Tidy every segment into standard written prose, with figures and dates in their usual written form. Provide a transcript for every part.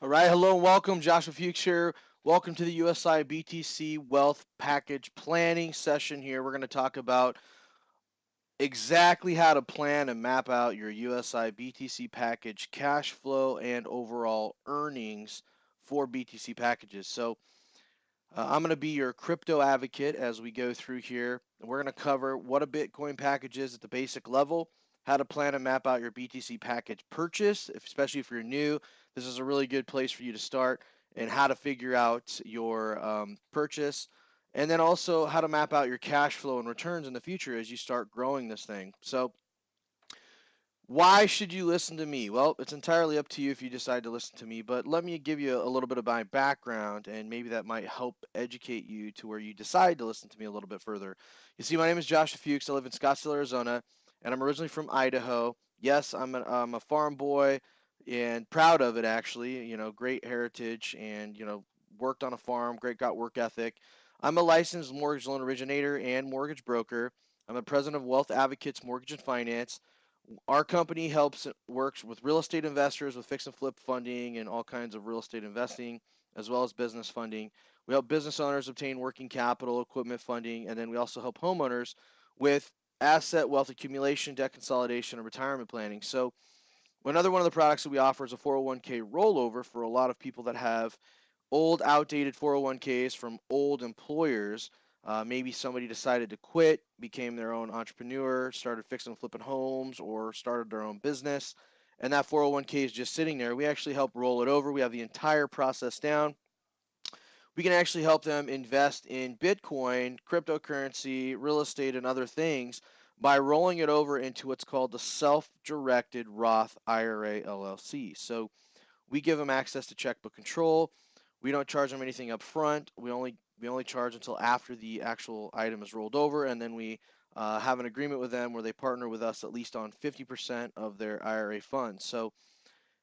All right, hello and welcome. Joshwa Fuchs here. Welcome to the USI BTC Wealth Package Planning session here. We're going to talk about exactly how to plan and map out your USI BTC package cash flow and overall earnings for BTC packages. I'm going to be your crypto advocate as we go through here. We're going to cover what a Bitcoin package is at the basic level, how to plan and map out your BTC package purchase, especially if you're new. This is a really good place for you to start, and how to figure out your purchase, and then also how to map out your cash flow and returns in the future as you start growing this thing. So, why should you listen to me? Well, it's entirely up to you if you decide to listen to me, but let me give you a little bit of my background, and maybe that might help educate you to where you decide to listen to me a little bit further. You see, my name is Joshua Fuchs. I live in Scottsdale, Arizona, and I'm originally from Idaho. Yes, I'm a farm boy and proud of it, actually. Great heritage and, worked on a farm, got work ethic. I'm a licensed mortgage loan originator and mortgage broker. I'm the president of Wealth Advocates Mortgage and Finance. Our company works with real estate investors with fix and flip funding and all kinds of real estate investing, as well as business funding. We help business owners obtain working capital, equipment funding, and then we also help homeowners with asset wealth accumulation, debt consolidation, and retirement planning. So another one of the products that we offer is a 401k rollover for a lot of people that have old, outdated 401ks from old employers. Maybe somebody decided to quit, became their own entrepreneur, started fixing and flipping homes, or started their own business, and that 401k is just sitting there. We actually help roll it over. We have the entire process down. We can actually help them invest in Bitcoin, cryptocurrency, real estate, and other things by rolling it over into what's called the self directed Roth IRA LLC. So we give them access to checkbook control. We don't charge them anything up front. We only charge until after the actual item is rolled over, and then we have an agreement with them where they partner with us at least on 50% of their IRA funds. So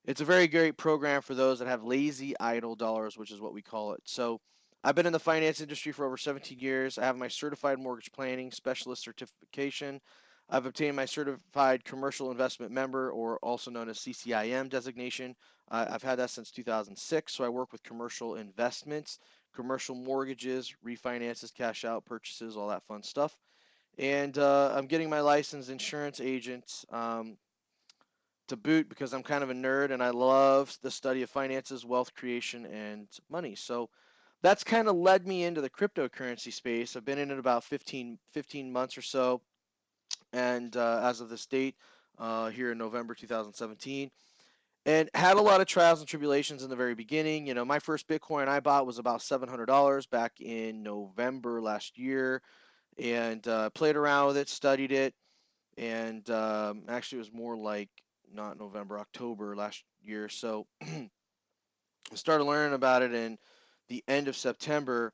it's a very great program for those that have lazy idle dollars, which is what we call it. So I've been in the finance industry for over 17 years. I have my certified mortgage planning specialist certification. I've obtained my certified commercial investment member, or also known as CCIM designation. I've had that since 2006. So I work with commercial investments, commercial mortgages, refinances, cash out purchases, all that fun stuff. And I'm getting my licensed insurance agent to boot because I'm kind of a nerd and I love the study of finances, wealth creation, and money. So that's kind of led me into the cryptocurrency space. I've been in it about 15 months or so, and as of this date, here in November 2017, and had a lot of trials and tribulations in the very beginning. My first Bitcoin I bought was about $700 back in November last year, and played around with it, studied it, and actually it was more like not November, October last year. So I started learning about it in the end of September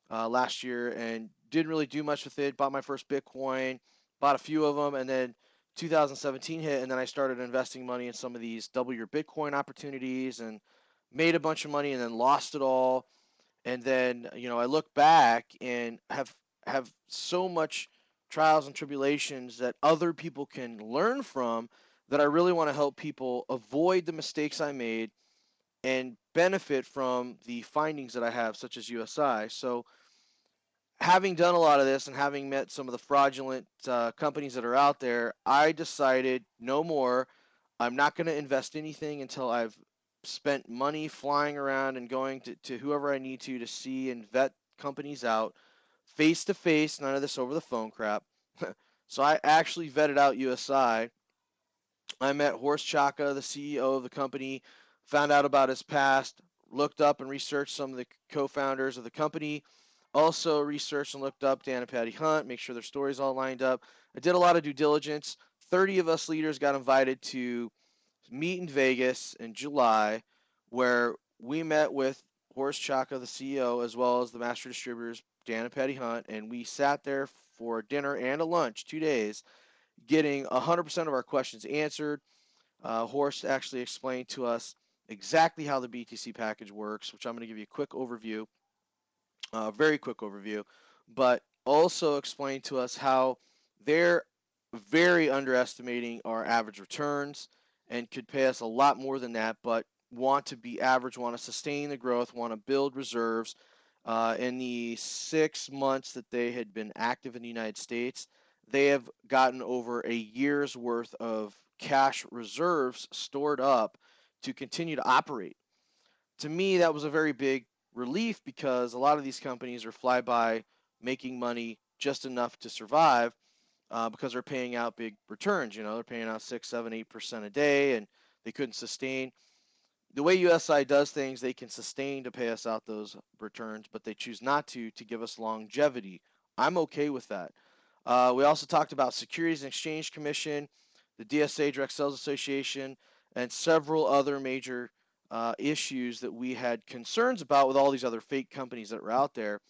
last year, and didn't really do much with it. Bought my first Bitcoin, bought a few of them, and then 2017 hit, and then I started investing money in some of these double your Bitcoin opportunities, and made a bunch of money, and then lost it all. And then I look back and have so much trials and tribulations that other people can learn from, that I really want to help people avoid the mistakes I made and benefit from the findings that I have, such as USI. So, having done a lot of this and having met some of the fraudulent companies that are out there, I decided no more. I'm not going to invest anything until I've spent money flying around and going to whoever I need to see and vet companies out face to face, none of this over the phone crap. So I actually vetted out USI. I met Horst Chaka, the CEO of the company, found out about his past, looked up and researched some of the co-founders of the company, also researched and looked up Dan and Patty Hunt, make sure their stories all lined up. I did a lot of due diligence. 30 of us leaders got invited to meet in Vegas in July, where we met with Horst Chaka, the CEO, as well as the master distributors, Dan and Patty Hunt, and we sat there for dinner and a lunch, 2 days, getting 100% of our questions answered. Horst actually explained to us exactly how the BTC package works, which I'm going to give you a quick overview, very quick overview, but also explained to us how they're very underestimating our average returns and could pay us a lot more than that, but want to be average, want to sustain the growth, want to build reserves. In the 6 months that they had been active in the United States, they have gotten over a year's worth of cash reserves stored up to continue to operate. To me, that was a very big relief because a lot of these companies are flyby, making money just enough to survive because they're paying out big returns. They're paying out 6, 7, 8% a day, and they couldn't sustain. The way USI does things, they can sustain to pay us out those returns, but they choose not to give us longevity. I'm okay with that. We also talked about Securities and Exchange Commission, the DSA, Direct Sales Association, and several other major issues that we had concerns about with all these other fake companies that were out there.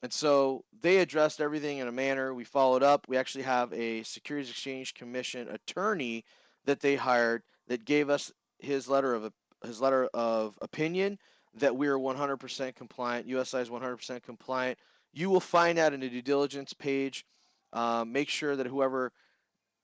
And so they addressed everything in a manner. We followed up. We actually have a Securities Exchange Commission attorney that they hired that gave us his letter of opinion that we are 100% compliant. USI is 100% compliant. You will find that in the due diligence page. Make sure that whoever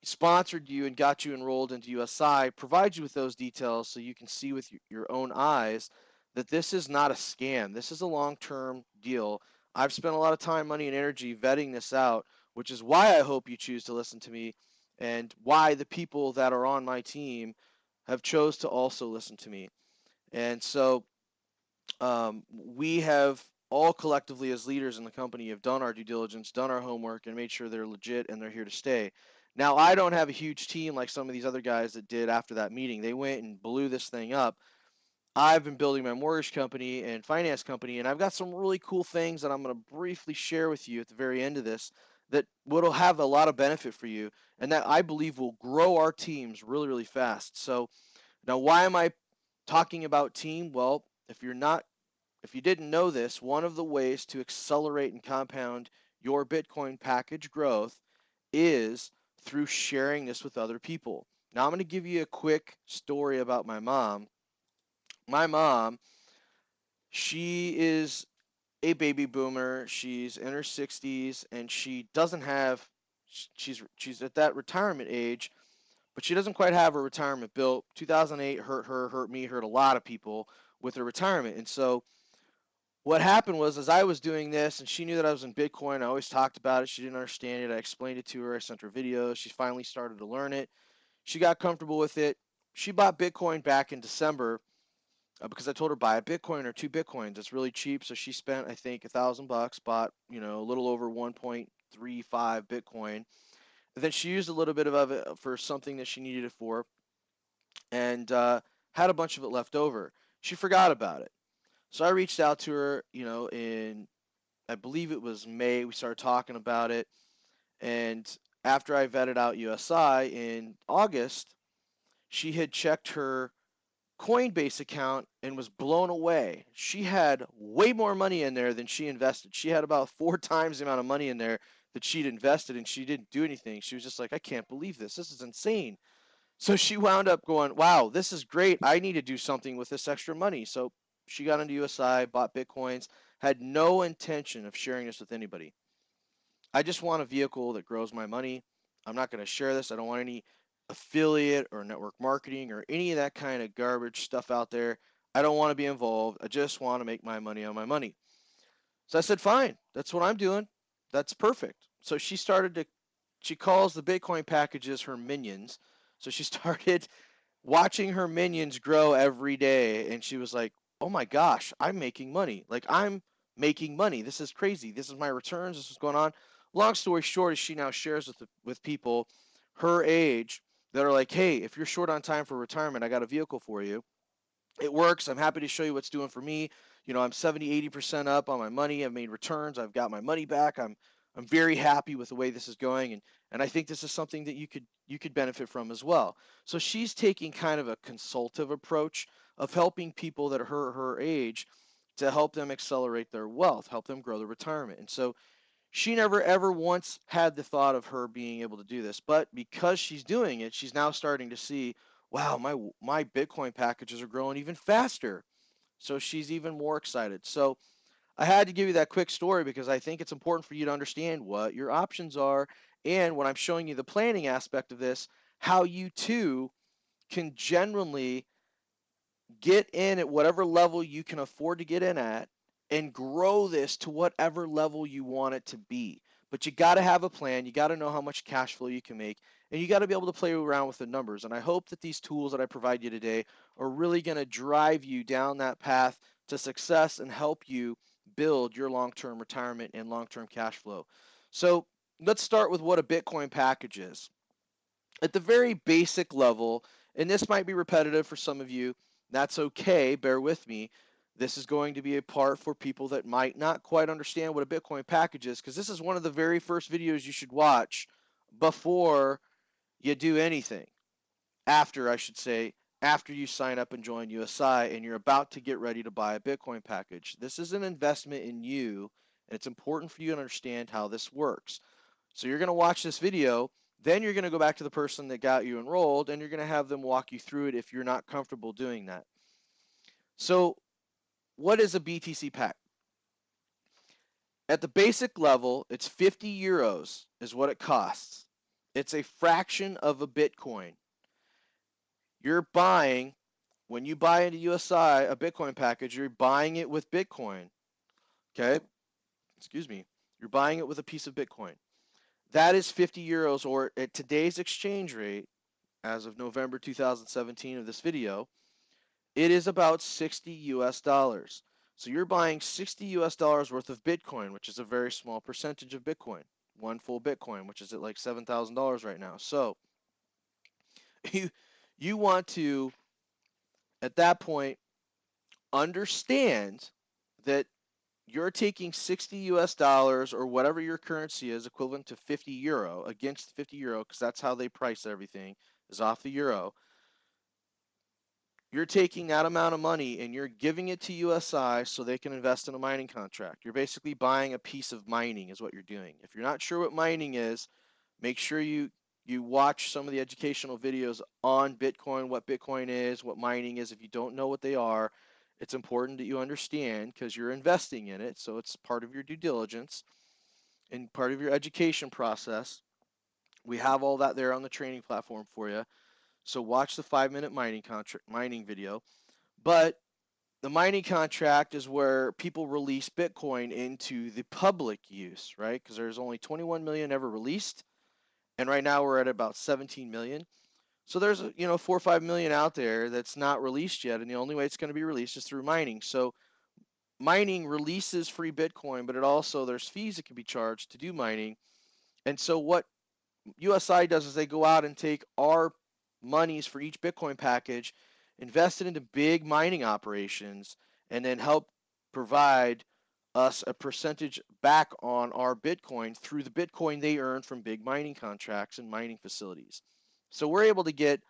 sponsored you and got you enrolled into USI provides you with those details so you can see with your own eyes that this is not a scam. This is a long-term deal. I've spent a lot of time, money, and energy vetting this out, which is why I hope you choose to listen to me and why the people that are on my team have chose to also listen to me. And so we have all collectively as leaders in the company have done our due diligence, done our homework, and made sure they're legit and they're here to stay. Now, I don't have a huge team like some of these other guys that did after that meeting. They went and blew this thing up. I've been building my mortgage company and finance company, and I've got some really cool things that I'm going to briefly share with you at the very end of this that will have a lot of benefit for you and that I believe will grow our teams really, really fast. So now, why am I talking about team? Well, if you didn't know this, one of the ways to accelerate and compound your Bitcoin package growth is through sharing this with other people. Now, I'm going to give you a quick story about my mom. My mom, she is a baby boomer. She's in her 60s and she doesn't have she's at that retirement age, but she doesn't quite have her retirement built. 2008 hurt her, hurt me, hurt a lot of people with her retirement. And so what happened was as I was doing this and she knew that I was in Bitcoin, I always talked about it. She didn't understand it. I explained it to her. I sent her videos. She finally started to learn it. She got comfortable with it. She bought Bitcoin back in December because I told her buy a Bitcoin or 2 Bitcoins. It's really cheap. So she spent, I think, $1,000, bought, a little over 1.35 Bitcoin. And then she used a little bit of it for something that she needed it for and had a bunch of it left over. She forgot about it. So I reached out to her, in I believe it was May. We started talking about it. And after I vetted out USI in August, she had checked her Coinbase account and was blown away. She had way more money in there than she invested. She had about 4 times the amount of money in there that she'd invested, and she didn't do anything. She was just like, I can't believe this. This is insane. So she wound up going, wow, this is great. I need to do something with this extra money. So she got into USI, bought Bitcoins, had no intention of sharing this with anybody. I just want a vehicle that grows my money. I'm not going to share this. I don't want any affiliate or network marketing or any of that kind of garbage stuff out there. I don't want to be involved. I just want to make my money on my money. So I said, fine, that's what I'm doing. That's perfect. So she calls the Bitcoin packages her minions. So she started watching her minions grow every day. And she was like, oh my gosh, I'm making money. Like, I'm making money. This is crazy. This is my returns. This is going on. Long story short is she now shares with people her age that are like, hey, if you're short on time for retirement, I got a vehicle for you. It works. I'm happy to show you what's doing for me. I'm 70, 80% up on my money. I've made returns. I've got my money back. I'm very happy with the way this is going, and I think this is something that you could benefit from as well. So she's taking kind of a consultative approach of helping people that are her age to help them accelerate their wealth, help them grow their retirement. And so she never ever once had the thought of her being able to do this, but because she's doing it, she's now starting to see, wow, my Bitcoin packages are growing even faster. So she's even more excited. So I had to give you that quick story because I think it's important for you to understand what your options are and when I'm showing you the planning aspect of this, how you too can generally get in at whatever level you can afford to get in at and grow this to whatever level you want it to be. But you got to have a plan. You got to know how much cash flow you can make, and you got to be able to play around with the numbers. And I hope that these tools that I provide you today are really going to drive you down that path to success and help you build your long-term retirement and long-term cash flow. So let's start with what a Bitcoin package is. At the very basic level, and this might be repetitive for some of you, that's okay, bear with me. This is going to be a part for people that might not quite understand what a Bitcoin package is, because this is one of the very first videos you should watch before you do anything. After, I should say, after you sign up and join USI and you're about to get ready to buy a Bitcoin package. This is an investment in you, and it's important for you to understand how this works. So you're going to watch this video, then you're going to go back to the person that got you enrolled, and you're going to have them walk you through it if you're not comfortable doing that. So what is a BTC pack? At the basic level, it's 50 euros is what it costs. It's a fraction of a Bitcoin. You're buying, when you buy into USI a Bitcoin package, you're buying it with Bitcoin. Okay? Excuse me. You're buying it with a piece of Bitcoin. That is 50 euros, or at today's exchange rate, as of November 2017 of this video, it is about 60 US dollars. So you're buying 60 US dollars worth of Bitcoin, which is a very small percentage of Bitcoin. One full Bitcoin, which is at like $7,000 right now. So you you want to, at that point, understand that you're taking 60 US dollars or whatever your currency is, equivalent to 50 euro, against 50 euro, because that's how they price everything, is off the euro. You're taking that amount of money and you're giving it to USI so they can invest in a mining contract. You're basically buying a piece of mining is what you're doing. If you're not sure what mining is, make sure you watch some of the educational videos on Bitcoin, what Bitcoin is, what mining is. If you don't know what they are, it's important that you understand because you're investing in it. So it's part of your due diligence and part of your education process. We have all that there on the training platform for you. So watch the 5-minute mining video. But the mining contract is where people release Bitcoin into the public use, right? Because there's only 21 million ever released, and right now we're at about 17 million. So there's 4 or 5 million out there that's not released yet, and the only way it's going to be released is through mining. So mining releases free Bitcoin, but it also there's fees that can be charged to do mining. And so what USI does is they go out and take our monies for each Bitcoin package, invest it into big mining operations, and then help provide us a percentage back on our Bitcoin through the Bitcoin they earn from big mining contracts and mining facilities. So we're able to get,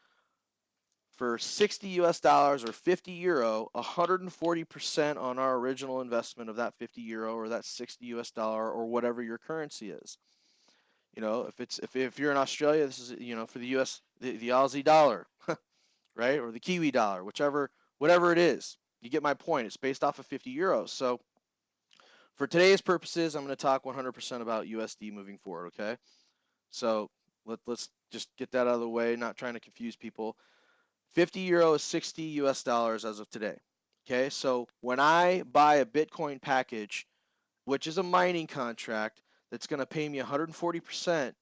for 60 US dollars or 50 euro, 140% on our original investment of that 50 euro or that 60 US dollar or whatever your currency is. If you're in Australia, this is for the US, the Aussie dollar, right, or the Kiwi dollar, whatever it is. You get my point. It's based off of 50 euros. So for today's purposes, I'm going to talk 100% about USD moving forward. Okay, so let's just get that out of the way. Not trying to confuse people. 50 euro is 60 US dollars as of today. Okay, so when I buy a Bitcoin package, which is a mining contract that's going to pay me 140%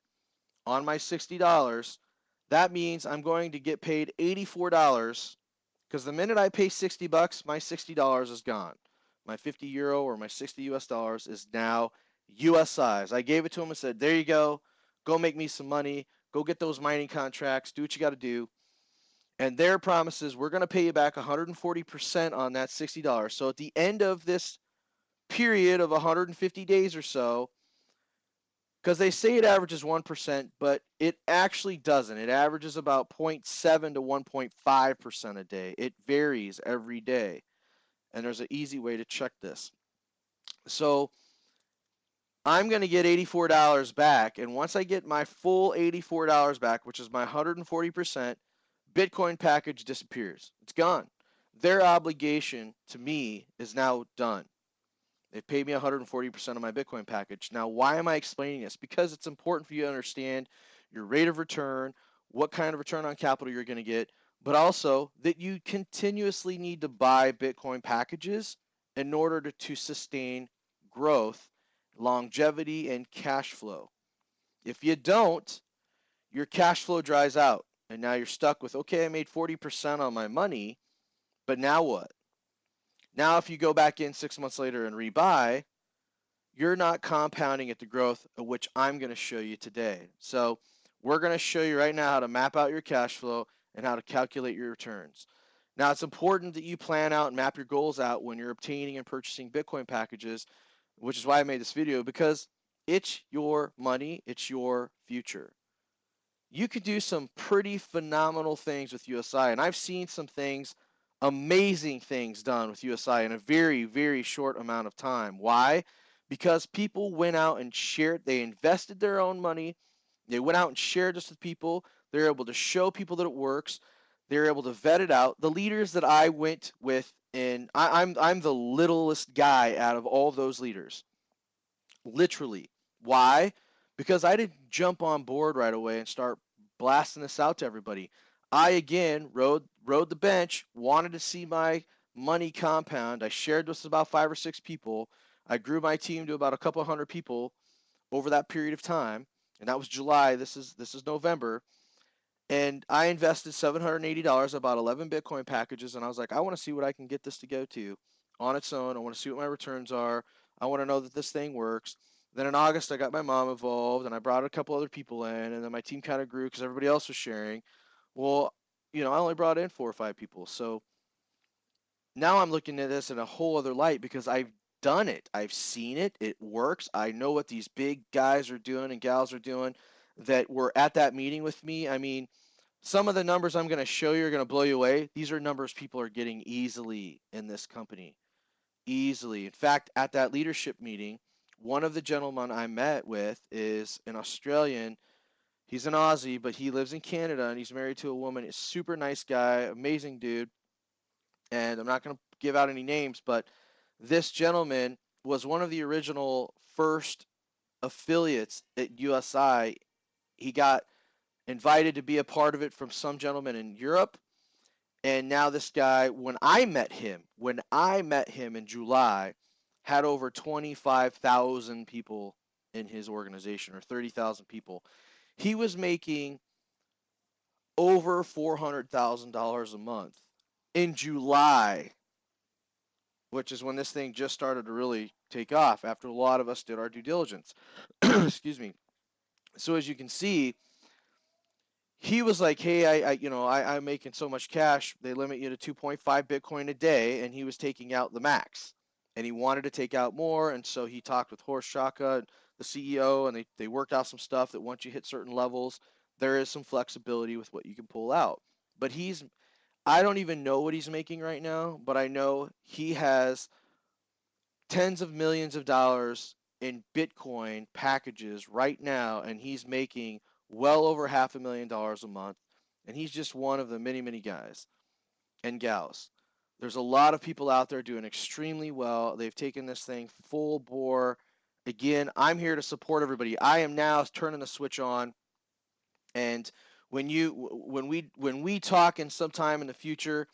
on my $60, that means I'm going to get paid $84, because the minute I pay 60 bucks, my $60 is gone. My 50 euro or my 60 US dollars is now USI's. I gave it to them and said, there you go make me some money, go get those mining contracts, do what you got to do. And their promise is, we're going to pay you back 140% on that $60. So at the end of this period of 150 days or so, because they say it averages 1%, but it actually doesn't. It averages about 0.7 to 1.5% a day. It varies every day, and there's an easy way to check this. So I'm going to get $84 back, and once I get my full $84 back, which is my 140%, Bitcoin package disappears. It's gone. Their obligation to me is now done. They've paid me 140% of my Bitcoin package. Now, why am I explaining this? Because it's important for you to understand your rate of return, what kind of return on capital you're going to get, but also that you continuously need to buy Bitcoin packages in order to sustain growth, longevity, and cash flow. If you don't, your cash flow dries out. And now you're stuck with, okay, I made 40% on my money, but now what? Now, if you go back in 6 months later and rebuy, you're not compounding at the growth of which I'm going to show you today. So we're going to show you right now how to map out your cash flow and how to calculate your returns. Now, it's important that you plan out and map your goals out when you're obtaining and purchasing Bitcoin packages, which is why I made this video, because it's your money, it's your future. You could do some pretty phenomenal things with USI, and I've seen some things, amazing things done with USI in a very, very short amount of time. Why? Because people went out and shared, they invested their own money, they went out and shared this with people, they're able to show people that it works, they're able to vet it out. The leaders that I went with, and I'm the littlest guy out of all of those leaders. Literally. Why? Because I didn't jump on board right away and start blasting this out to everybody. I again rode the bench, wanted to see my money compound. I shared this with about 5 or 6 people. I grew my team to about a couple hundred people over that period of time, and that was July. This is November, and I invested $780, about 11 Bitcoin packages, and I was like, I want to see what I can get this to go to on its own. I want to see what my returns are. I want to know that this thing works. Then in August, I got my mom involved, and I brought a couple other people in, and then my team kind of grew because everybody else was sharing. Well, I only brought in 4 or 5 people, so now I'm looking at this in a whole other light because I've done it. I've seen it. It works. I know what these big guys are doing and gals are doing that were at that meeting with me. I mean, some of the numbers I'm going to show you are going to blow you away. These are numbers people are getting easily in this company. Easily. In fact, at that leadership meeting, one of the gentlemen I met with is an Australian. He's an Aussie, but he lives in Canada and he's married to a woman. He's a super nice guy, amazing dude. And I'm not going to give out any names, but this gentleman was one of the original first affiliates at USI. He got invited to be a part of it from some gentleman in Europe. And now this guy, when I met him in July, had over 25,000 people in his organization, or 30,000 people. He was making over $400,000 a month in July, which is when this thing just started to really take off after a lot of us did our due diligence. Excuse me. So as you can see, he was like, hey, I'm making so much cash. They limit you to 2.5 Bitcoin a day, and he was taking out the max. And he wanted to take out more, and so he talked with Horst Shaka, the CEO, and they worked out some stuff that once you hit certain levels, there is some flexibility with what you can pull out. But I don't even know what he's making right now, but I know he has tens of millions of dollars in Bitcoin packages right now, and he's making well over $500,000 a month. And he's just one of the many, many guys and gals. There's a lot of people out there doing extremely well. They've taken this thing full bore. Again, I'm here to support everybody. I am now turning the switch on, and when we talk in some time in the future,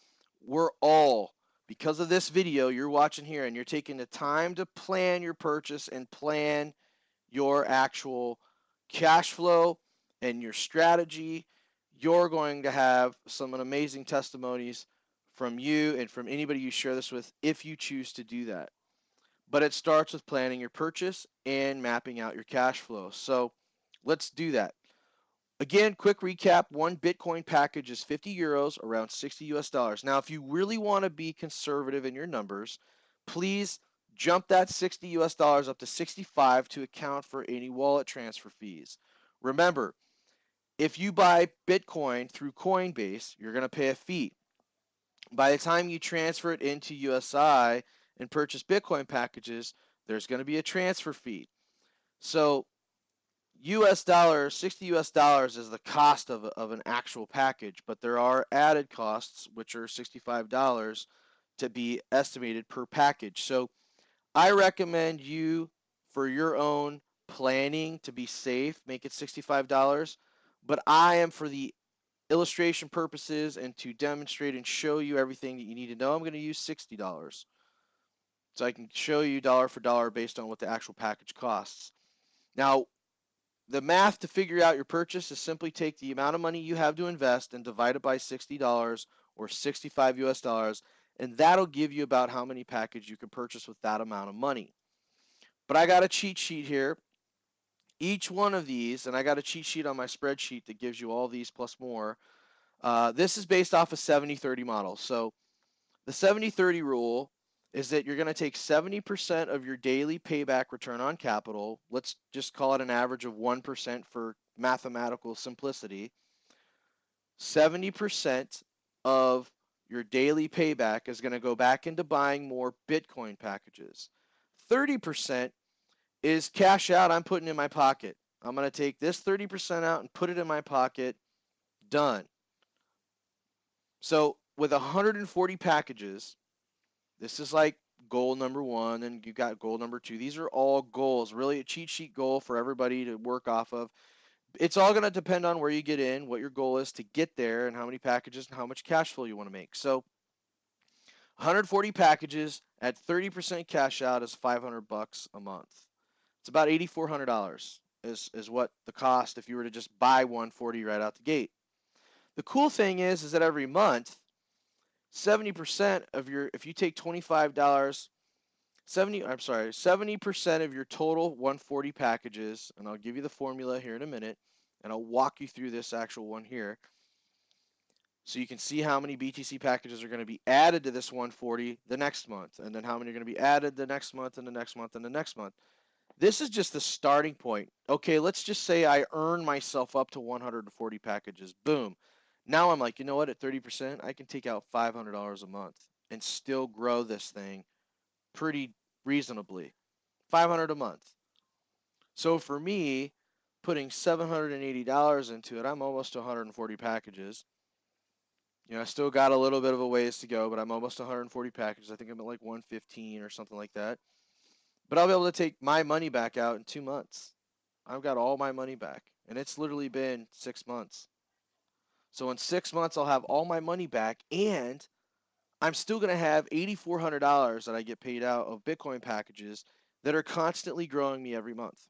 we're all, because of this video you're watching here, and you're taking the time to plan your purchase and plan your actual cash flow and your strategy, you're going to have some amazing testimonies from you and from anybody you share this with if you choose to do that. But it starts with planning your purchase and mapping out your cash flow. So let's do that. Again, quick recap, one Bitcoin package is 50 euros, around 60 US dollars. Now, if you really want to be conservative in your numbers, please jump that 60 US dollars up to 65 to account for any wallet transfer fees. Remember, if you buy Bitcoin through Coinbase, you're going to pay a fee. By the time you transfer it into USI and purchase Bitcoin packages, there's going to be a transfer fee. So US dollars, 60 US dollars is the cost of an actual package, but there are added costs, which are $65 to be estimated per package. So I recommend you, for your own planning to be safe, make it $65. But I am for the illustration purposes and to demonstrate and show you everything that you need to know, I'm going to use $60. So I can show you dollar for dollar based on what the actual package costs. Now, the math to figure out your purchase is simply take the amount of money you have to invest and divide it by $60 or 65 US dollars, and that'll give you about how many packages you can purchase with that amount of money. But I got a cheat sheet here. Each one of these, and I got a cheat sheet on my spreadsheet that gives you all these plus more. This is based off a 70-30 model. So the 70-30 rule is that you're going to take 70% of your daily payback return on capital. Let's just call it an average of 1% for mathematical simplicity. 70% of your daily payback is going to go back into buying more Bitcoin packages. 30% is cash out I'm putting in my pocket. I'm going to take this 30% out and put it in my pocket. Done. So with 140 packages, this is like goal number 1, and you got goal number 2. These are all goals, really a cheat sheet goal for everybody to work off of. It's all going to depend on where you get in, what your goal is to get there, and how many packages and how much cash flow you want to make. So 140 packages at 30% cash out is $500 a month. It's about $8,400 is what the cost if you were to just buy 140 right out the gate. The cool thing is that every month, 70% of your, if you take $25, 70% of your total 140 packages, and I'll give you the formula here in a minute, and I'll walk you through this actual one here. So you can see how many BTC packages are going to be added to this 140 the next month, and then how many are going to be added the next month and the next month and the next month. This is just the starting point. Okay, let's just say I earn myself up to 140 packages. Boom. Now I'm like, you know what? At 30%, I can take out $500 a month and still grow this thing pretty reasonably. $500 a month. So for me, putting $780 into it, I'm almost to 140 packages. You know, I still got a little bit of a ways to go, but I'm almost to 140 packages. I think I'm at like 115 or something like that. But I'll be able to take my money back out in 2 months. I've got all my money back, and it's literally been 6 months. So in 6 months, I'll have all my money back, and I'm still going to have $8,400 that I get paid out of Bitcoin packages that are constantly growing me every month.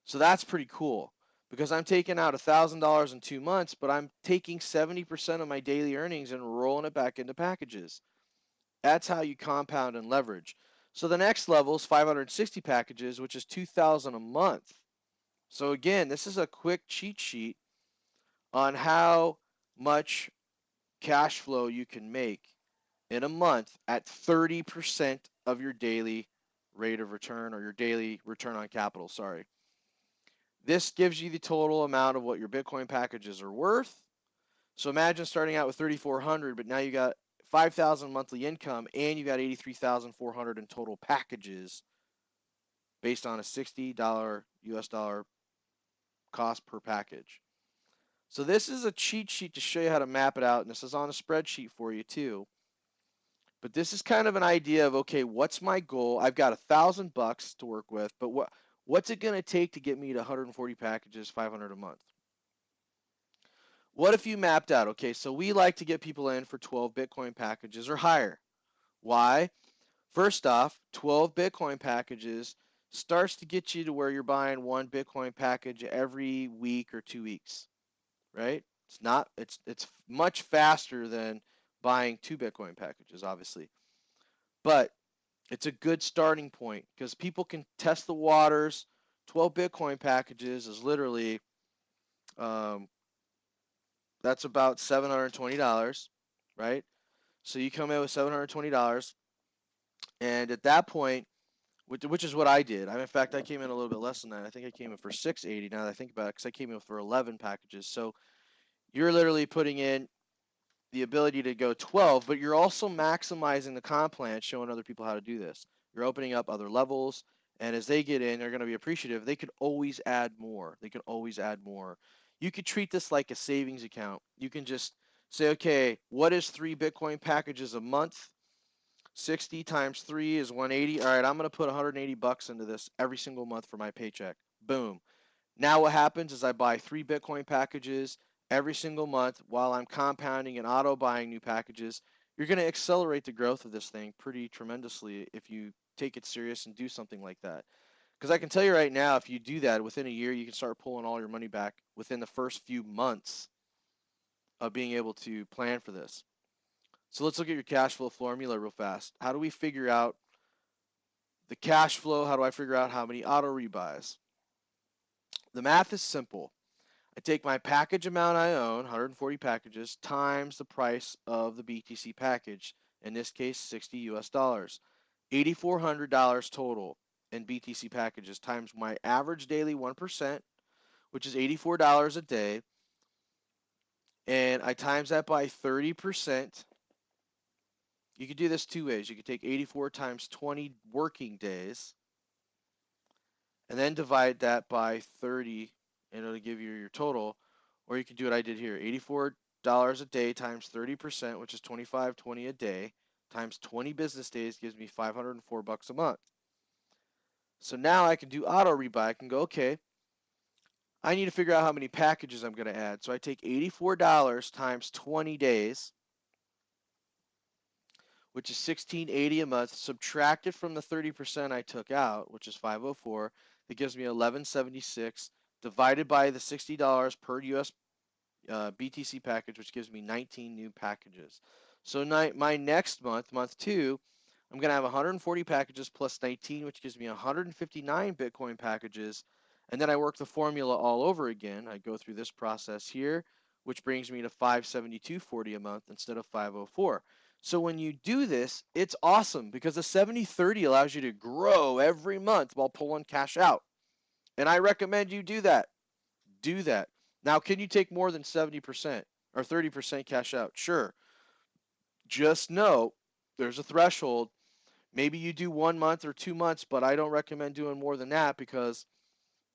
So that's pretty cool because I'm taking out $1,000 in 2 months, but I'm taking 70% of my daily earnings and rolling it back into packages. That's how you compound and leverage. So the next level is 560 packages, which is $2,000 a month. So again, this is a quick cheat sheet on how much cash flow you can make in a month at 30% of your daily rate of return, or your daily return on capital, sorry. This gives you the total amount of what your Bitcoin packages are worth. So imagine starting out with 3,400, but now you got 5,000 monthly income and you got 83,400 in total packages based on a $60 US dollar cost per package. So this is a cheat sheet to show you how to map it out, and this is on a spreadsheet for you too. But this is kind of an idea of, okay, what's my goal? I've got $1,000 to work with, but what's it going to take to get me to 140 packages, 500 a month? What if you mapped out, okay, so we like to get people in for 12 Bitcoin packages or higher. Why? First off, 12 Bitcoin packages starts to get you to where you're buying one Bitcoin package every week or 2 weeks, right? It's much faster than buying 2 Bitcoin packages, obviously. But it's a good starting point because people can test the waters. 12 Bitcoin packages is literally, that's about $720, right? So you come in with $720, and at that point, which is what I did. In fact, I came in a little bit less than that. I think I came in for $680 now that I think about it, because I came in for 11 packages. So you're literally putting in the ability to go 12, but you're also maximizing the comp plan, showing other people how to do this. You're opening up other levels, and as they get in, they're going to be appreciative. They could always add more. They can always add more. You could treat this like a savings account. You can just say, okay, what is 3 Bitcoin packages a month? 60 times 3 is 180. All right, I'm going to put $180 into this every single month for my paycheck. Boom. Now what happens is I buy 3 Bitcoin packages every single month while I'm compounding and auto buying new packages, you're going to accelerate the growth of this thing pretty tremendously if you take it serious and do something like that. Because I can tell you right now, if you do that within a year, you can start pulling all your money back within the first few months of being able to plan for this. So let's look at your cash flow formula real fast. How do we figure out the cash flow? How do I figure out how many auto rebuys? The math is simple. I take my package amount I own, 140 packages, times the price of the BTC package, in this case 60 US dollars. $8,400 total in BTC packages times my average daily 1%, which is $84 a day, and I times that by 30%. You could do this two ways. You could take 84 times 20 working days and then divide that by 30, and it'll give you your total. Or you can do what I did here, $84 a day times 30%, which is $25.20 a day, times 20 business days gives me $504 a month. So now I can do auto rebuy. I can go, okay, I need to figure out how many packages I'm going to add. So I take $84 times 20 days, which is $16.80 a month, subtract it from the 30% I took out, which is $504. That gives me $11.76 divided by the $60 per US BTC package, which gives me 19 new packages. So my next month, month 2, I'm going to have 140 packages plus 19, which gives me 159 Bitcoin packages. And then I work the formula all over again. I go through this process here, which brings me to 572.40 a month instead of 504. So when you do this, it's awesome because the 70/30 allows you to grow every month while pulling cash out. And I recommend you do that. Do that. Now, can you take more than 70% or 30% cash out? Sure. Just know there's a threshold. Maybe you do 1 month or 2 months, but I don't recommend doing more than that because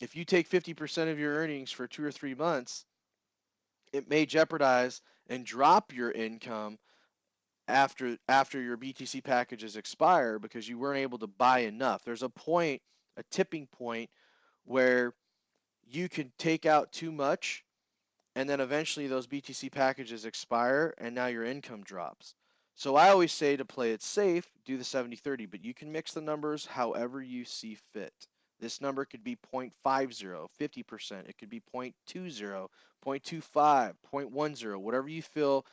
if you take 50% of your earnings for 2 or 3 months, it may jeopardize and drop your income after your BTC packages expire because you weren't able to buy enough. There's a point, a tipping point, where you can take out too much and then eventually those BTC packages expire and now your income drops. So I always say to play it safe, do the 70/30, but you can mix the numbers however you see fit. This number could be 0.50, 50%. It could be 0.20, 0.25, 0.10, whatever you feel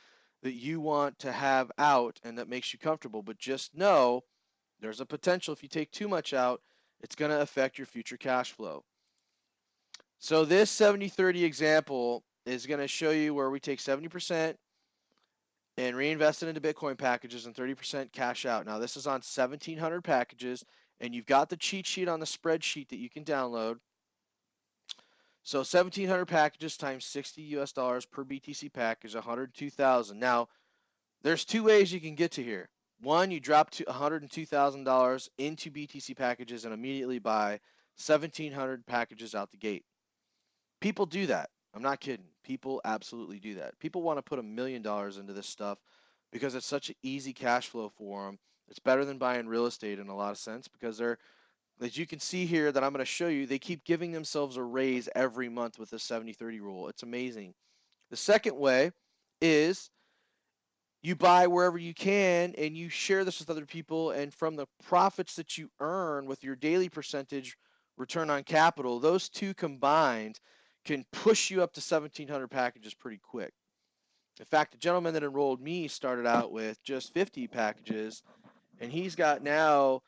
that you want to have out and that makes you comfortable. But just know there's a potential if you take too much out, it's going to affect your future cash flow. So this 70/30 example is going to show you where we take 70% and reinvest it into Bitcoin packages and 30% cash out. Now this is on 1,700 packages, and you've got the cheat sheet on the spreadsheet that you can download. So 1,700 packages times 60 US dollars per BTC package, 102,000. Now there's two ways you can get to here. One, you drop to $102,000 into BTC packages and immediately buy 1,700 packages out the gate. People do that. I'm not kidding. People absolutely do that. People want to put $1 million into this stuff because it's such an easy cash flow for them. It's better than buying real estate in a lot of sense because they're, as you can see here that I'm going to show you, they keep giving themselves a raise every month with the 70/30 rule. It's amazing. The second way is you buy wherever you can and you share this with other people, and from the profits that you earn with your daily percentage return on capital, those two combined can push you up to 1,700 packages pretty quick. In fact, the gentleman that enrolled me started out with just 50 packages, and he's got now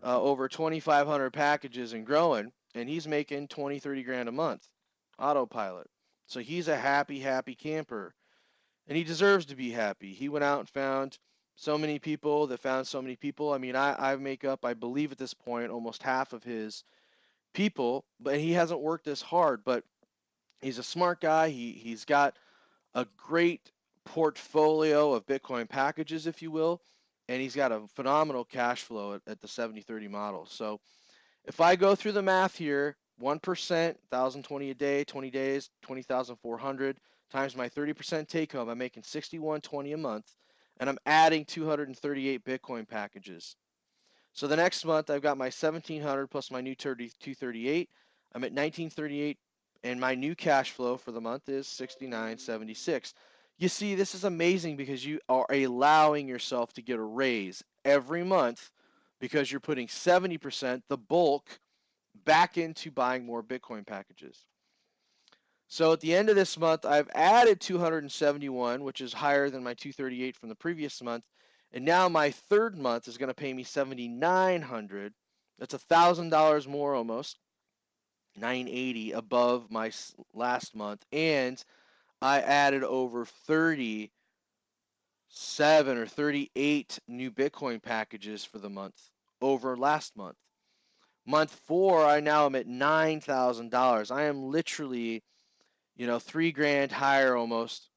over 2,500 packages and growing, and he's making 20, 30 grand a month, autopilot. So he's a happy, happy camper, and he deserves to be happy. He went out and found so many people that found so many people. I mean, I make up, I believe at this point, almost half of his people, but he hasn't worked this hard, but he's a smart guy. He's got a great portfolio of Bitcoin packages, if you will, and he's got a phenomenal cash flow at the 70/30 model. So if I go through the math here, 1%, 1,020 a day, 20 days, 20,400 times my 30% take home, I'm making 61.20 a month, and I'm adding 238 Bitcoin packages. So the next month I've got my 1,700 plus my new 238. I'm at 1938 And my new cash flow for the month is 69.76. You see, this is amazing because you are allowing yourself to get a raise every month because you're putting 70%, the bulk, back into buying more Bitcoin packages. So at the end of this month, I've added 271, which is higher than my 238 from the previous month. And now my third month is going to pay me 7,900. That's $1,000 more almost, 980 above my last month. And I added over 37 or 38 new Bitcoin packages for the month over last month. Month 4, I now am at $9,000. I am literally, $3,000 higher almost,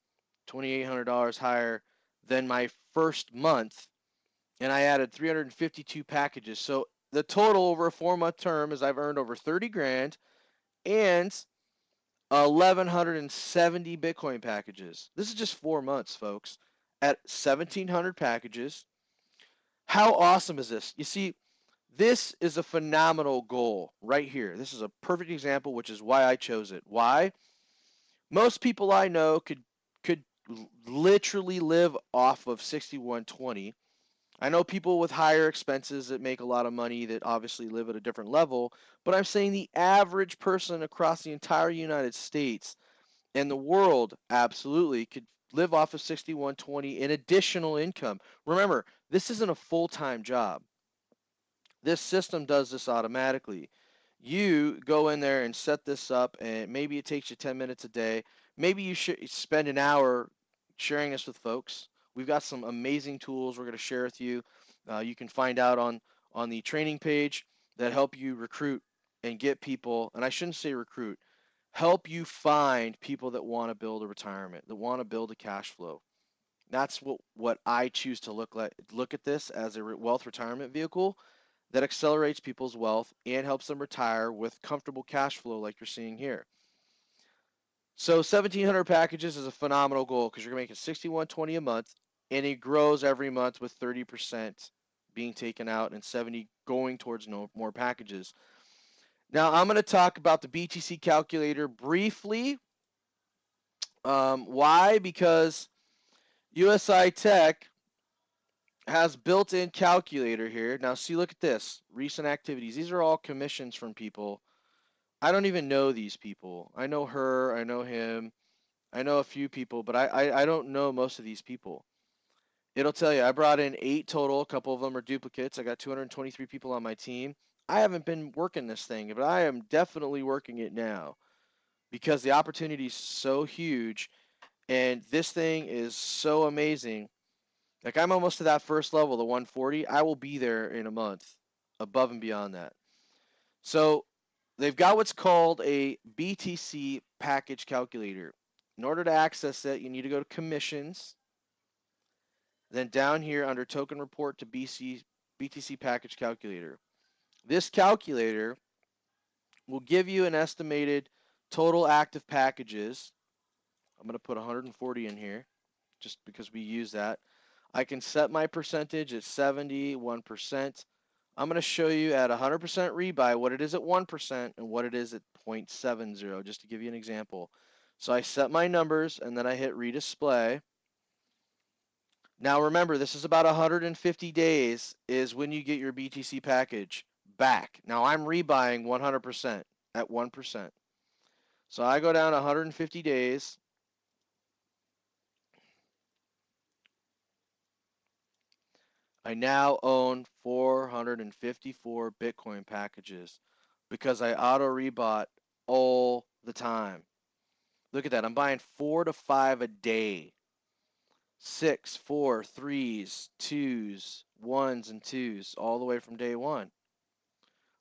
$2,800 higher than my first month, and I added 352 packages. So the total over a 4-month term is I've earned over 30 grand and 1,170 Bitcoin packages. This is just 4 months, folks, at 1,700 packages. How awesome is this? You see, this is a phenomenal goal right here. This is a perfect example, which is why I chose it. Why? Most people I know could literally live off of 6120. I know people with higher expenses that make a lot of money that obviously live at a different level, but I'm saying the average person across the entire United States and the world absolutely could live off of 6120 in additional income. Remember, this isn't a full-time job. This system does this automatically. You go in there and set this up, and maybe it takes you 10 minutes a day. Maybe you should spend an hour sharing this with folks. We've got some amazing tools we're going to share with you. You can find out on the training page that help you recruit and get people, and I shouldn't say recruit, help you find people that want to build a retirement, that want to build a cash flow. That's what I choose to look at this as a wealth retirement vehicle that accelerates people's wealth and helps them retire with comfortable cash flow like you're seeing here. So 1,700 packages is a phenomenal goal because you're making 6120 a month, and it grows every month with 30% being taken out and 70 going towards more packages. Now I'm going to talk about the BTC calculator briefly. Why? Because USI Tech has built-in calculator here. Now see, look at this. Recent activities. These are all commissions from people. I don't even know these people. I know her, I know him, I know a few people, but I don't know most of these people. It'll tell you I brought in 8 total. A couple of them are duplicates. I got 223 people on my team. I haven't been working this thing, but I am definitely working it now because the opportunity is so huge and this thing is so amazing. Like I'm almost to that first level, the 140. I will be there in a month, above and beyond that. So they've got what's called a BTC package calculator. In order to access it, you need to go to commissions. Then down here under token report to BTC package calculator. This calculator will give you an estimated total active packages. I'm going to put 140 in here just because we use that. I can set my percentage at 71%. I'm going to show you at 100% rebuy what it is at 1% and what it is at 0.70, just to give you an example. So I set my numbers and then I hit redisplay. Now remember, this is about 150 days is when you get your BTC package back. Now I'm rebuying 100% at 1%. So I go down 150 days. I now own 454 Bitcoin packages because I auto rebought all the time. Look at that. I'm buying 4 to 5 a day. 6, 4, 3s, 2s, 1s, and 2s all the way from day one.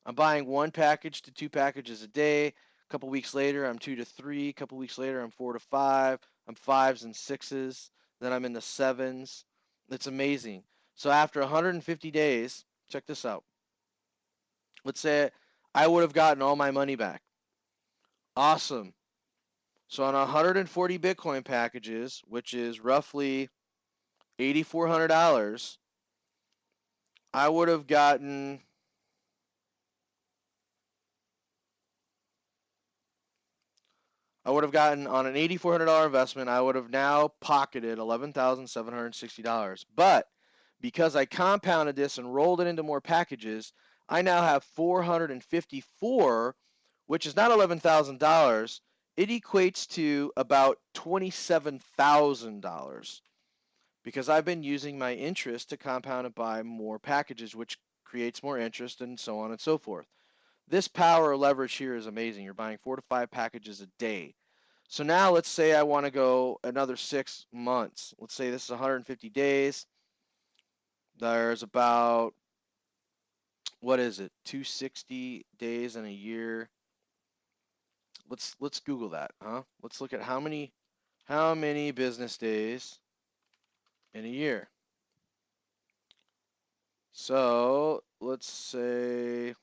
I'm buying 1 package to 2 packages a day. A couple weeks later, I'm 2 to 3. A couple weeks later, I'm 4 to 5. I'm 5s and 6s. Then I'm in the 7s. It's amazing. So after 150 days, check this out. Let's say I would have gotten all my money back. Awesome. So on 140 Bitcoin packages, which is roughly $8,400, I would have gotten I would have gotten on an $8,400 investment, I would have now pocketed $11,760. But because I compounded this and rolled it into more packages, I now have 454, which is not $11,000. It equates to about $27,000 because I've been using my interest to compound and buy more packages, which creates more interest and so on and so forth. This power leverage here is amazing. You're buying 4 to 5 packages a day. So now let's say I want to go another 6 months. Let's say this is 150 days. There's about, what is it, 260 days in a year. Let's Google that, huh? Let's look at how many business days in a year. So let's say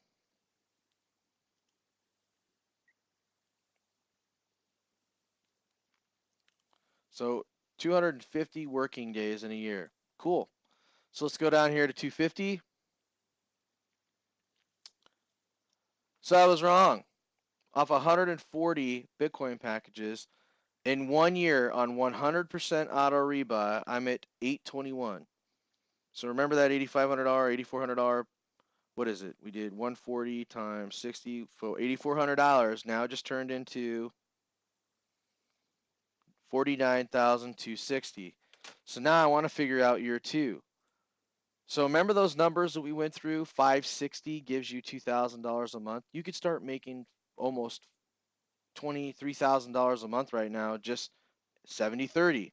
so 250 working days in a year. Cool. So let's go down here to 250. So I was wrong. Off 140 Bitcoin packages in 1 year on 100% auto rebuy, I'm at 821. So remember that $8,500, $8,400. What is it? We did 140 times 60 for $8,400. Now just turned into 49,260. So now I want to figure out year 2. So remember those numbers that we went through? 560 gives you $2,000 a month. You could start making almost $23,000 a month right now, just 70-30.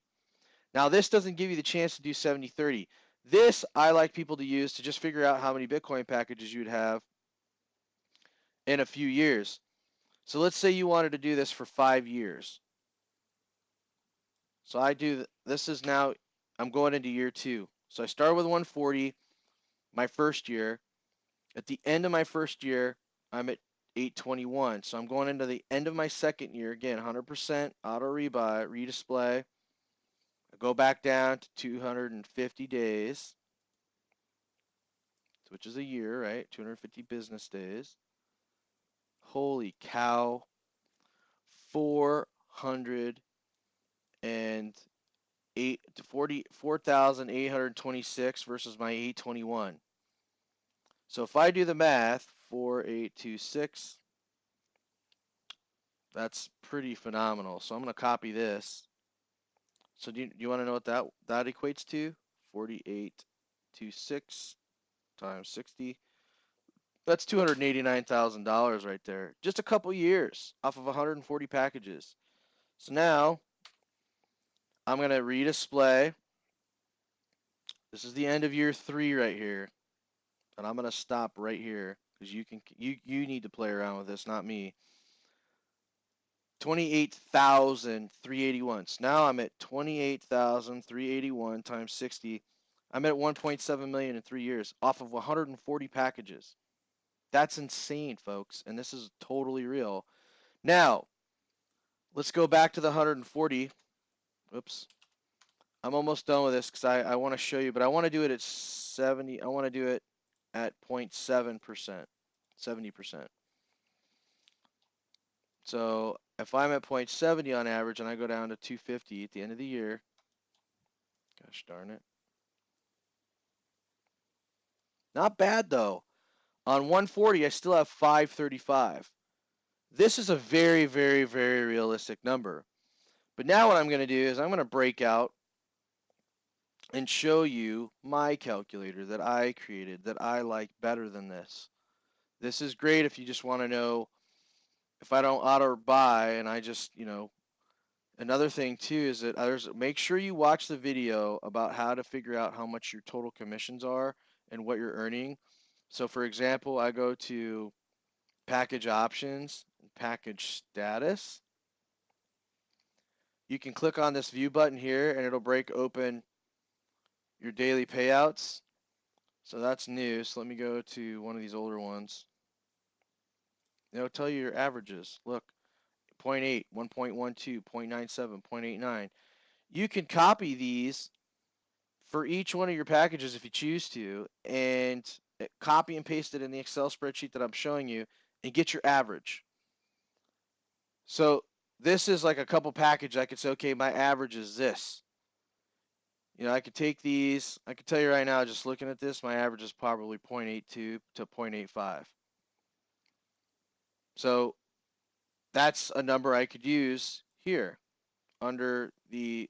Now this doesn't give you the chance to do 70-30. This I like people to use to just figure out how many Bitcoin packages you'd have in a few years. So let's say you wanted to do this for 5 years. So this is now, I'm going into year 2. So I started with 140 my first year. At the end of my first year, I'm at 821. So I'm going into the end of my second year, again, 100% auto rebuy, redisplay. I go back down to 250 days, which is a year, right? 250 business days. Holy cow. 4,826 versus my 821. So if I do the math, 4,826, that's pretty phenomenal. So I'm going to copy this. So do you want to know what that equates to? 4,826 times 60. That's $289,000 right there. Just a couple years off of 140 packages. So now I'm going to redisplay. This is the end of year 3 right here. And I'm going to stop right here because you need to play around with this, not me. 28,381. So now I'm at 28,381 times 60. I'm at 1.7 million in 3 years off of 140 packages. That's insane, folks, and this is totally real. Now, let's go back to the 140. Oops. I'm almost done with this because I want to show you, but I want to do it at 70. I want to do it at 0.7%, 70%. So if I'm at 0.70 on average and I go down to 250 at the end of the year, gosh darn it. Not bad though. On 140, I still have 535. This is a very, very, very realistic number. But now what I'm going to do is I'm going to break out and show you my calculator that I created that I like better than this. This is great if you just want to know if I don't auto buy and I just, another thing too is that make sure you watch the video about how to figure out how much your total commissions are and what you're earning. So for example, I go to package options, package status. You can click on this view button here and it'll break open your daily payouts. So that's new. So let me go to one of these older ones. It'll tell you your averages. Look, 0.8, 1.12, 0.97, 0.89. You can copy these for each one of your packages if you choose to, and copy and paste it in the Excel spreadsheet that I'm showing you and get your average. So this is like a couple package. I could say, okay, my average is this. I could take these. I could tell you right now, just looking at this, my average is probably 0.82 to 0.85. So that's a number I could use here under the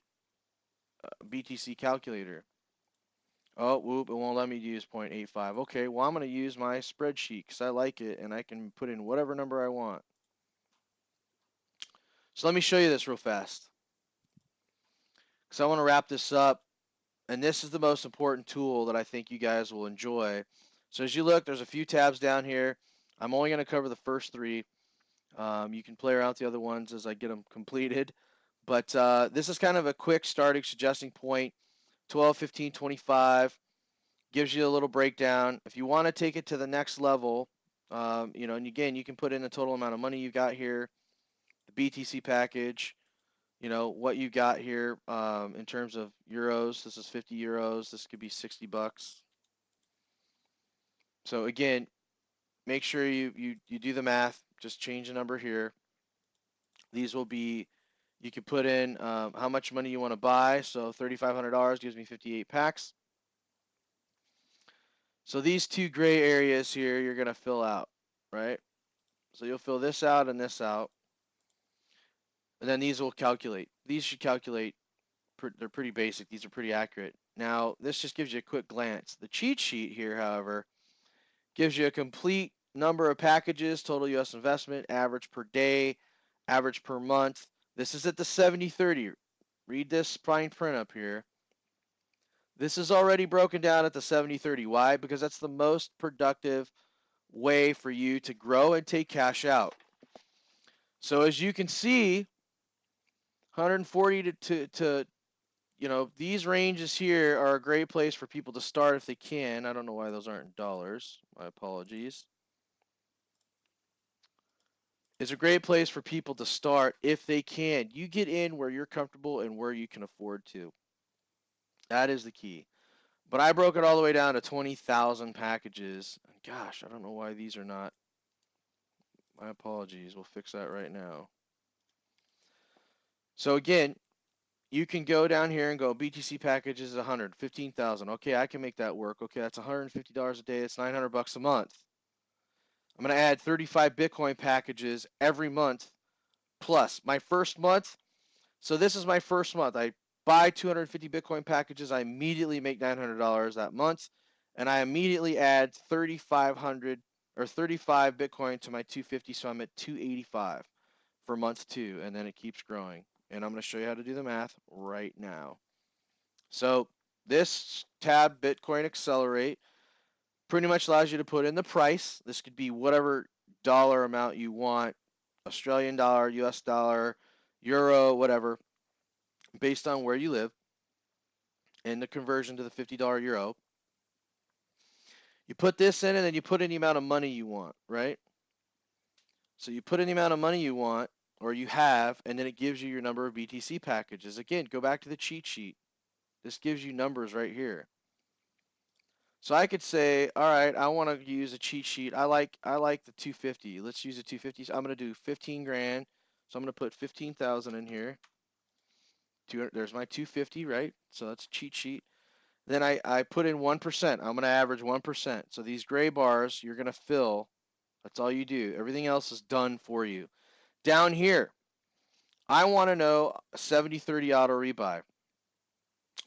BTC calculator. Oh, whoop, it won't let me use 0.85. Okay, well, I'm going to use my spreadsheet because I like it and I can put in whatever number I want. So let me show you this real fast because I want to wrap this up. And this is the most important tool that I think you guys will enjoy. So as you look, there's a few tabs down here. I'm only going to cover the first three. You can play around with the other ones as I get them completed. But this is kind of a quick starting suggesting point. 12, 15, 25 gives you a little breakdown. If you want to take it to the next level, and again, you can put in the total amount of money you got here, the BTC package, what you got here in terms of euros. This is 50 euros. This could be 60 bucks. So again, make sure you do the math. Just change the number here. These will be, you can put in how much money you want to buy. So $3,500 gives me 58 packs. So these two gray areas here, you're going to fill out, right? So you'll fill this out and this out. And then these will calculate. These should calculate. They're pretty basic. These are pretty accurate. Now, this just gives you a quick glance. The cheat sheet here, however, gives you a complete number of packages, total U.S. investment, average per day, average per month. This is at the 70/30. Read this fine print up here. This is already broken down at the 70/30. Why? Because that's the most productive way for you to grow and take cash out. So as you can see, 140 to these ranges here are a great place for people to start if they can. I don't know why those aren't dollars. My apologies. It's a great place for people to start if they can. You get in where you're comfortable and where you can afford to. That is the key. But I broke it all the way down to 20,000 packages. Gosh, I don't know why these are not. My apologies. We'll fix that right now. So again, you can go down here and go BTC packages 100, 15,000. Okay, I can make that work. Okay, that's $150 a day. That's 900 bucks a month. I'm going to add 35 Bitcoin packages every month plus my first month. So this is my first month. I buy 250 Bitcoin packages. I immediately make $900 that month, and I immediately add 3,500 or 35 Bitcoin to my 250. So I'm at 285 for month 2, and then it keeps growing. And I'm going to show you how to do the math right now. So this tab, Bitcoin Accelerate, pretty much allows you to put in the price. This could be whatever dollar amount you want, Australian dollar, US dollar, euro, whatever, based on where you live, and the conversion to the $50 euro. You put this in, and then you put in the amount of money you want, right? So you put in the amount of money you want, or you have, and then it gives you your number of BTC packages. Again, go back to the cheat sheet. This gives you numbers right here. So I could say, all right, I want to use a cheat sheet. I like the 250. Let's use the 250. So I'm going to do 15 grand. So I'm going to put 15,000 in here. There's my 250, right? So that's a cheat sheet. Then I put in 1%. I'm going to average 1%. So these gray bars, you're going to fill. That's all you do. Everything else is done for you. Down here, I want to know 70/30 auto rebuy.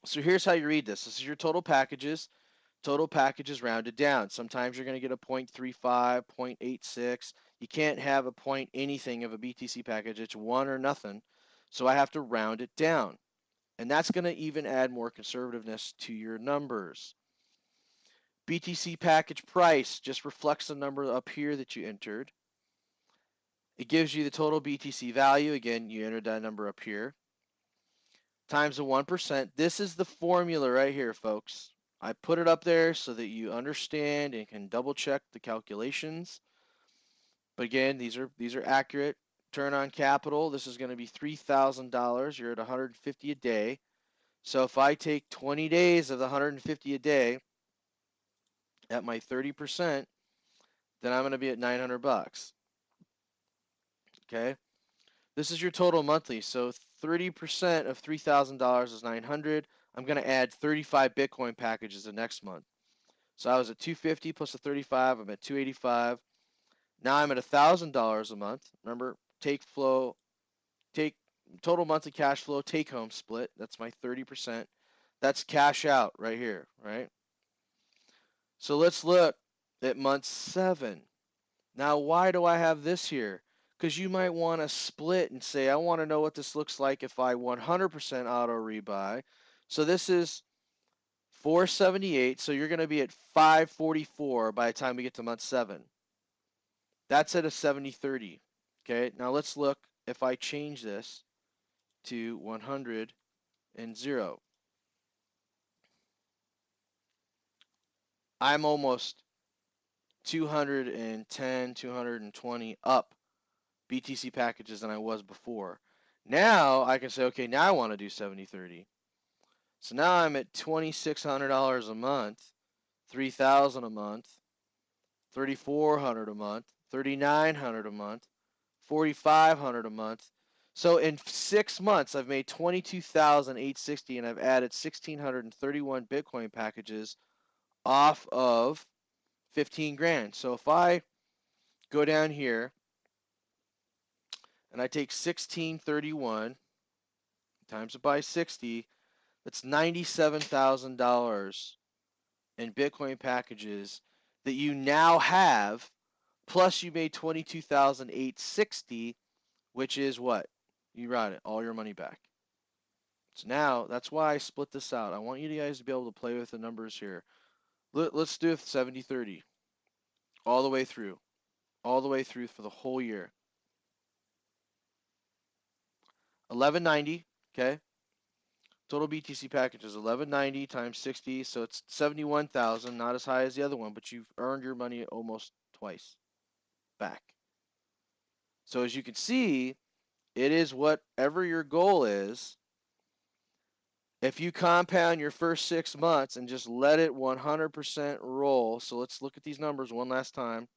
So here's how you read this. This is your total packages. Total packages rounded down. Sometimes you're going to get a 0.35, 0.86. You can't have a point anything of a BTC package. It's one or nothing. So I have to round it down. And that's going to even add more conservativeness to your numbers. BTC package price just reflects the number up here that you entered. It gives you the total BTC value. Again, you entered that number up here. Times the 1%. This is the formula right here, folks. I put it up there so that you understand and can double check the calculations. But again, these are accurate. Return on capital, this is going to be $3,000. You're at 150 a day. So if I take 20 days of the 150 a day at my 30%, then I'm going to be at 900 bucks. Okay? This is your total monthly. So 30% of $3,000 is 900. I'm going to add 35 Bitcoin packages the next month. So I was at 250 plus a 35. I'm at 285. Now I'm at $1,000 a month. Remember, take total monthly cash flow, take home split. That's my 30%. That's cash out right here, right? So let's look at month 7. Now, why do I have this here? Because you might want to split and say, I want to know what this looks like if I 100% auto rebuy. So this is 478. So you're going to be at 544 by the time we get to month 7. That's at a 70/30. Okay, now let's look if I change this to 100 and 0. I'm almost 210, 220 up BTC packages than I was before. Now I can say, okay, now I want to do 70/30. So now I'm at $2,600 a month, 3,000 a month, 3,400 a month, 3,900 a month, 4,500 a month. So in 6 months, I've made 22,860, and I've added 1,631 Bitcoin packages off of 15 grand. So if I go down here and I take 1,631 times it by 60, that's $97,000 in Bitcoin packages that you now have, plus you made 22,860, which is what? You got it, all your money back. So now, that's why I split this out. I want you guys to be able to play with the numbers here. Let's do it 70/30, all the way through. All the way through for the whole year. 1190, okay? Total BTC package is 1190 times 60, so it's 71,000, not as high as the other one, but you've earned your money almost twice back. So as you can see, it is whatever your goal is. If you compound your first 6 months and just let it 100% roll, so let's look at these numbers one last time.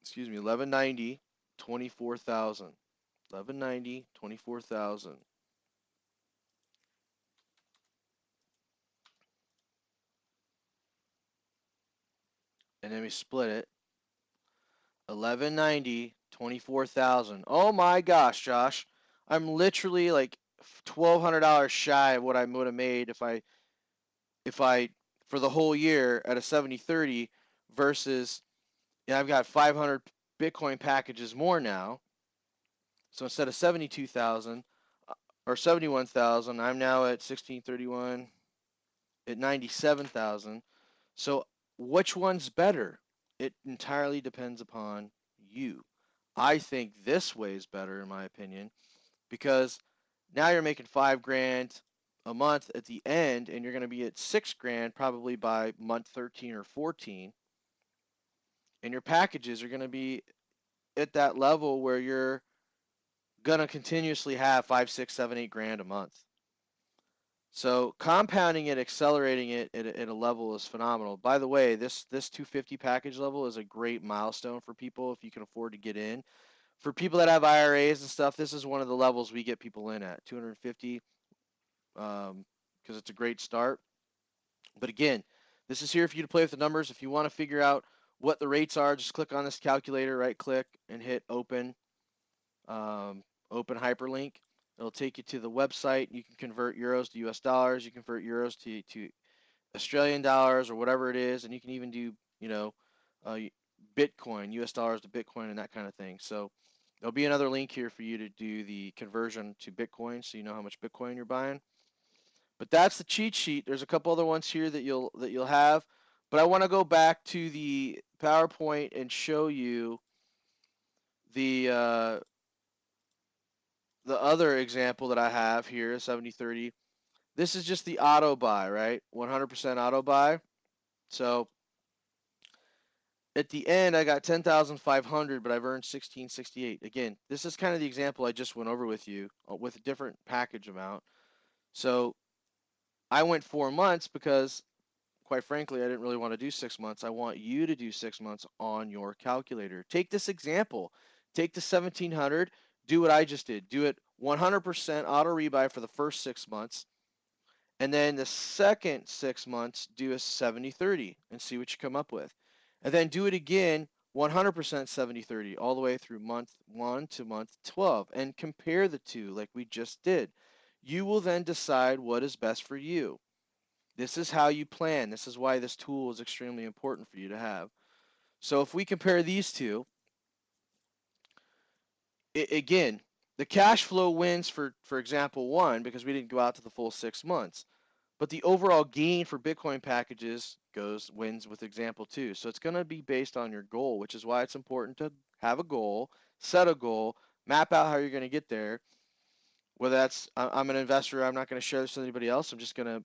Excuse me, 1190, 24,000. 1190, 24,000. And then we split it. 1190, 24,000. Oh my gosh, Josh. I'm literally like $1,200 shy of what I would have made if I for the whole year at a 70/30 versus I've got 500 Bitcoin packages more now. So instead of 72,000 or 71,000, I'm now at 1631 at 97,000. So which one's better? It entirely depends upon you. I think this way is better, in my opinion, because now you're making 5 grand a month at the end, and you're going to be at 6 grand probably by month 13 or 14. And your packages are going to be at that level where you're going to continuously have 5, 6, 7, 8 grand a month. So compounding it, accelerating it at a level is phenomenal. By the way, this 250 package level is a great milestone for people if you can afford to get in. For people that have IRAs and stuff, this is one of the levels we get people in at 250 because it's a great start. But again, this is here for you to play with the numbers. If you want to figure out what the rates are, just click on this calculator, right click, and hit open, open hyperlink. It'll take you to the website. You can convert euros to US dollars. You convert euros to Australian dollars or whatever it is, and you can even do, uh, Bitcoin, US dollars to Bitcoin, and that kind of thing. So there'll be another link here for you to do the conversion to Bitcoin, so you know how much Bitcoin you're buying. But that's the cheat sheet. There's a couple other ones here that you'll have, but I want to go back to the PowerPoint and show you the the other example that I have here, 70/30. This is just the auto buy, right? 100% auto buy. So at the end, I got 10,500, but I've earned 1668. Again, this is kind of the example I just went over with you with a different package amount. So I went 4 months because, quite frankly, I didn't really want to do 6 months. I want you to do 6 months on your calculator. Take this example. Take the 1700, do what I just did. Do it 100% auto rebuy for the first 6 months. And then the second 6 months, do a 70-30 and see what you come up with. And then do it again 100% 70-30 all the way through month 1 to month 12 and compare the two like we just did. You will then decide what is best for you. This is how you plan. This is why this tool is extremely important for you to have. So if we compare these two, again, the cash flow wins for example 1 because we didn't go out to the full 6 months. But the overall gain for Bitcoin packages wins with example 2. So it's going to be based on your goal, which is why it's important to have a goal, set a goal, map out how you're going to get there. Whether that's I'm an investor, I'm not going to share this with anybody else. I'm just going to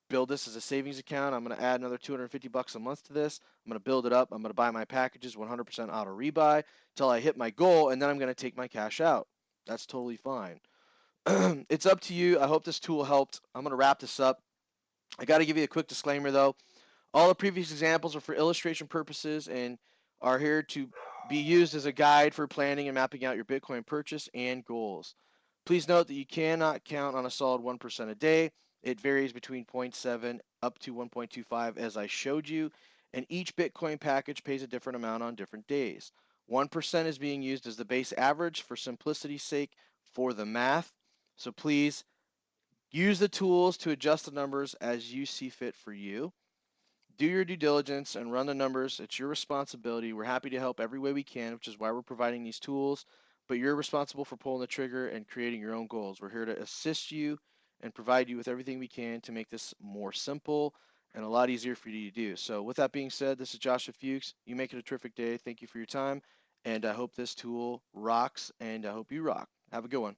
build this as a savings account. I'm going to add another $250 a month to this. I'm going to build it up. I'm going to buy my packages 100% auto rebuy until I hit my goal, and then I'm going to take my cash out. That's totally fine. It's up to you. I hope this tool helped. I'm going to wrap this up. I got to give you a quick disclaimer though. All the previous examples are for illustration purposes and are here to be used as a guide for planning and mapping out your Bitcoin purchase and goals. Please note that you cannot count on a solid 1% a day. It varies between 0.7 up to 1.25 as I showed you, and each Bitcoin package pays a different amount on different days. 1% is being used as the base average for simplicity's sake for the math. So please use the tools to adjust the numbers as you see fit for you. Do your due diligence and run the numbers. It's your responsibility. We're happy to help every way we can, which is why we're providing these tools. But you're responsible for pulling the trigger and creating your own goals. We're here to assist you and provide you with everything we can to make this more simple and a lot easier for you to do. So, with that being said, this is Joshwa Fuchs. You make it a terrific day. Thank you for your time. And I hope this tool rocks, and I hope you rock. Have a good one.